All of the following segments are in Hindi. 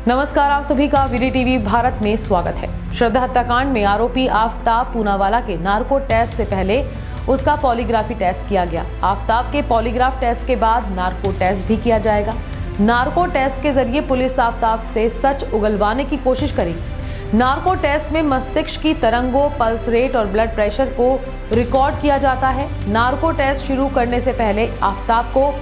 नमस्कार, आप सभी का वीडी टीवी भारत में स्वागत है। श्रद्धा हत्याकांड में आरोपी आफ्ताब पूनावाला के नार्को टेस्ट से पहले उसका पॉलीग्राफी टेस्ट किया गया। आफ्ताब के पॉलीग्राफ टेस्ट के बाद नार्को टेस्ट भी किया जाएगा। नार्को टेस्ट के जरिए पुलिस आफ्ताब से सच उगलवाने की कोशिश करेगी। नार्को टेस्ट में मस्तिष्क की तरंगों, पल्स रेट और ब्लड प्रेशर को रिकॉर्ड किया जाता है। नार्को टेस्ट शुरू करने से पहले आफ्ताब को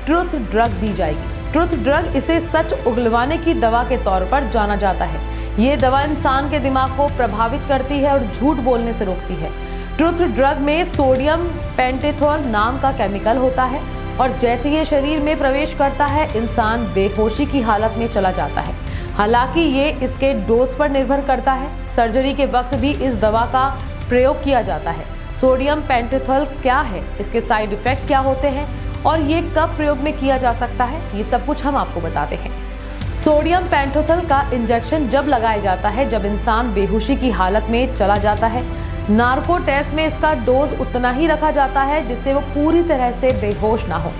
ट्रुथ ड्रग दी जाएगी। ट्रुथ ड्रग इसे सच उगलवाने की दवा के तौर पर जाना जाता है। ये दवा इंसान के दिमाग को प्रभावित करती है और झूठ बोलने से रोकती है। ट्रुथ ड्रग में सोडियम पेंटेथोल नाम का केमिकल होता है और जैसे ये शरीर में प्रवेश करता है, इंसान बेहोशी की हालत में चला जाता है। हालांकि ये इसके डोज पर निर्भर करता है। सर्जरी के वक्त भी इस दवा का प्रयोग किया जाता है। सोडियम पेंटेथोल क्या है, इसके साइड इफेक्ट क्या होते हैं और ये कब प्रयोग में किया जा सकता है, ये सब कुछ हम आपको बताते हैं। सोडियम पेंटेथोल का इंजेक्शन जब लगाया जाता है जब इंसान बेहोशी की हालत में चला जाता है। नार्को टेस्ट में इसका डोज उतना ही रखा जाता है जिससे वो पूरी तरह से बेहोश ना हो।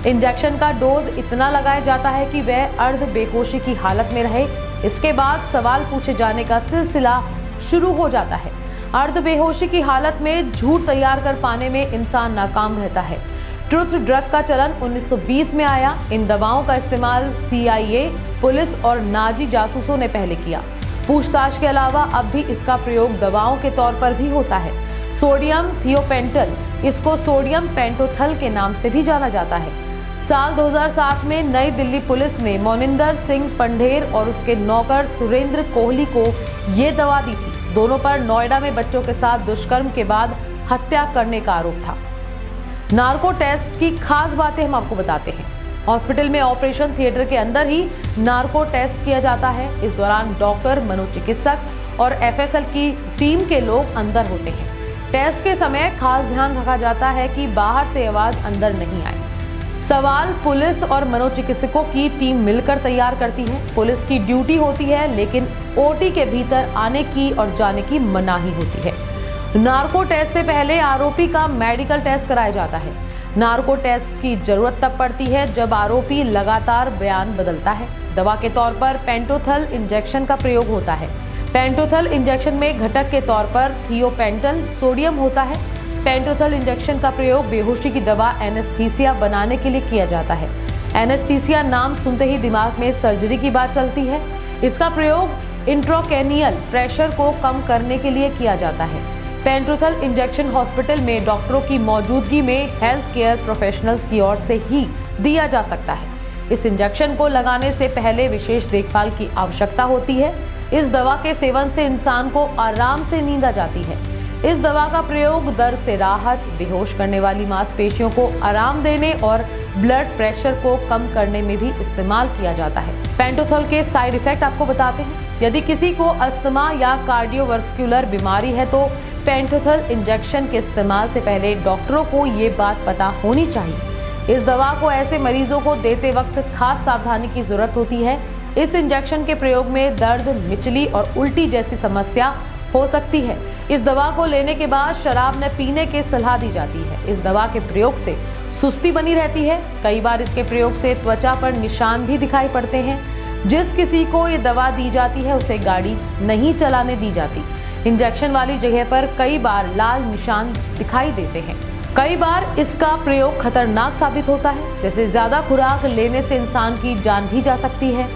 इंजेक्शन का डोज इतना लगाया जाता है कि वह अर्ध बेहोशी की हालत में रहे। इसके बाद सवाल पूछे जाने का सिलसिला शुरू हो जाता है। अर्ध बेहोशी की हालत में झूठ तैयार कर पाने में इंसान नाकाम रहता है। ट्रुथ ड्रग का चलन 1920 में आया। इन दवाओं का इस्तेमाल CIA, पुलिस और नाजी जासूसों ने पहले किया। पूछताछ के अलावा अब भी इसका प्रयोग दवाओं के तौर पर भी होता है। सोडियम थियोपेंटल, इसको सोडियम पेंटोथल के नाम से भी जाना जाता है। साल 2007 में नई दिल्ली पुलिस ने मोनिंदर सिंह पंढेर और उसके नौकर सुरेंद्र कोहली को ये दवा दी थी। दोनों पर नोएडा में बच्चों के साथ दुष्कर्म के बाद हत्या करने का आरोप था। नार्को टेस्ट की खास बातें हम आपको बताते हैं। हॉस्पिटल में ऑपरेशन थिएटर के अंदर ही नार्को टेस्ट किया जाता है। इस दौरान डॉक्टर, मनोचिकित्सक और FSL की टीम के लोग अंदर होते हैं। टेस्ट के समय खास ध्यान रखा जाता है कि बाहर से आवाज अंदर नहीं आए। सवाल पुलिस और मनोचिकित्सकों की टीम मिलकर तैयार करती है। पुलिस की ड्यूटी होती है लेकिन OT के भीतर आने की और जाने की मनाही होती है। नार्को टेस्ट से पहले आरोपी का मेडिकल टेस्ट कराया जाता है। नार्को टेस्ट की जरूरत तब पड़ती है जब आरोपी लगातार बयान बदलता है। दवा के तौर पर पेंटोथल इंजेक्शन का प्रयोग होता है। पेंटोथल इंजेक्शन में घटक के तौर पर थियोपेंटल सोडियम होता है। पेंटोथल इंजेक्शन का प्रयोग बेहोशी की दवा एनेस्थीसिया बनाने के लिए किया जाता है। एनेस्थीसिया नाम सुनते ही दिमाग में सर्जरी की बात चलती है। इसका प्रयोग इंट्राक्रैनियल प्रेशर को कम करने के लिए किया जाता है। पेंटोथल इंजेक्शन हॉस्पिटल में डॉक्टरों की मौजूदगी में हेल्थ केयर प्रोफेशनल्स की ओर से ही दिया जा सकता है। इस इंजेक्शन को लगाने से पहले विशेष देखभाल की आवश्यकता होती है। इस दवा के सेवन से इंसान को आराम से नींद आ जाती है। इस दवा का प्रयोग दर्द से राहत, बेहोश करने वाली मांसपेशियों को आराम देने और ब्लड प्रेशर को कम करने में भी इस्तेमाल किया जाता है। पेंटोथल के साइड इफेक्ट आपको बताते हैं। यदि किसी को अस्थमा या कार्डियोवास्कुलर बीमारी है तो पेंटोथल इंजेक्शन के इस्तेमाल से पहले डॉक्टरों को ये बात पता होनी चाहिए। इस दवा को ऐसे मरीजों को देते वक्त खास सावधानी की जरूरत होती है। इस इंजेक्शन के प्रयोग में दर्द, मिचली और उल्टी जैसी समस्या हो सकती है। इस दवा को लेने के बाद शराब न पीने की सलाह दी जाती है। इस दवा के प्रयोग से सुस्ती बनी रहती है। कई बार इसके प्रयोग से त्वचा पर निशान भी दिखाई पड़ते हैं। जिस किसी को ये दवा दी जाती है उसे गाड़ी नहीं चलाने दी जाती। इंजेक्शन वाली जगह पर कई बार लाल निशान दिखाई देते हैं। कई बार इसका प्रयोग खतरनाक साबित होता है, जैसे ज्यादा खुराक लेने से इंसान की जान भी जा सकती है।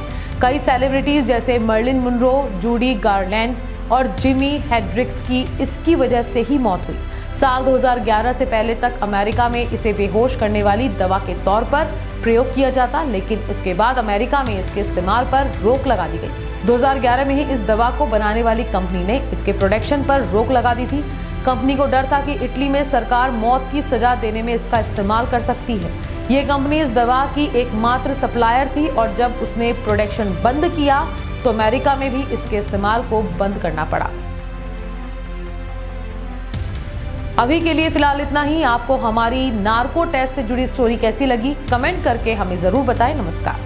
कई सेलिब्रिटीज जैसे मर्लिन मुनरो, जूडी गार्लैंड और जिमी हेंड्रिक्स की इसकी वजह से ही मौत हुई। साल 2011 से पहले तक अमेरिका में इसे बेहोश करने वाली दवा के तौर पर प्रयोग किया जाता, लेकिन उसके बाद अमेरिका में इसके इस्तेमाल पर रोक लगा दी गई। 2011 में ही इस दवा को बनाने वाली कंपनी ने इसके प्रोडक्शन पर रोक लगा दी थी। कंपनी को डर था कि इटली में सरकार मौत की सजा देने में इसका इस्तेमाल कर सकती है। ये कंपनी इस दवा की एकमात्र सप्लायर थी और जब उसने प्रोडक्शन बंद किया तो अमेरिका में भी इसके इस्तेमाल को बंद करना पड़ा। अभी के लिए फिलहाल इतना ही। आपको हमारी नार्को टेस्ट से जुड़ी स्टोरी कैसी लगी, कमेंट करके हमें जरूर बताएं। नमस्कार।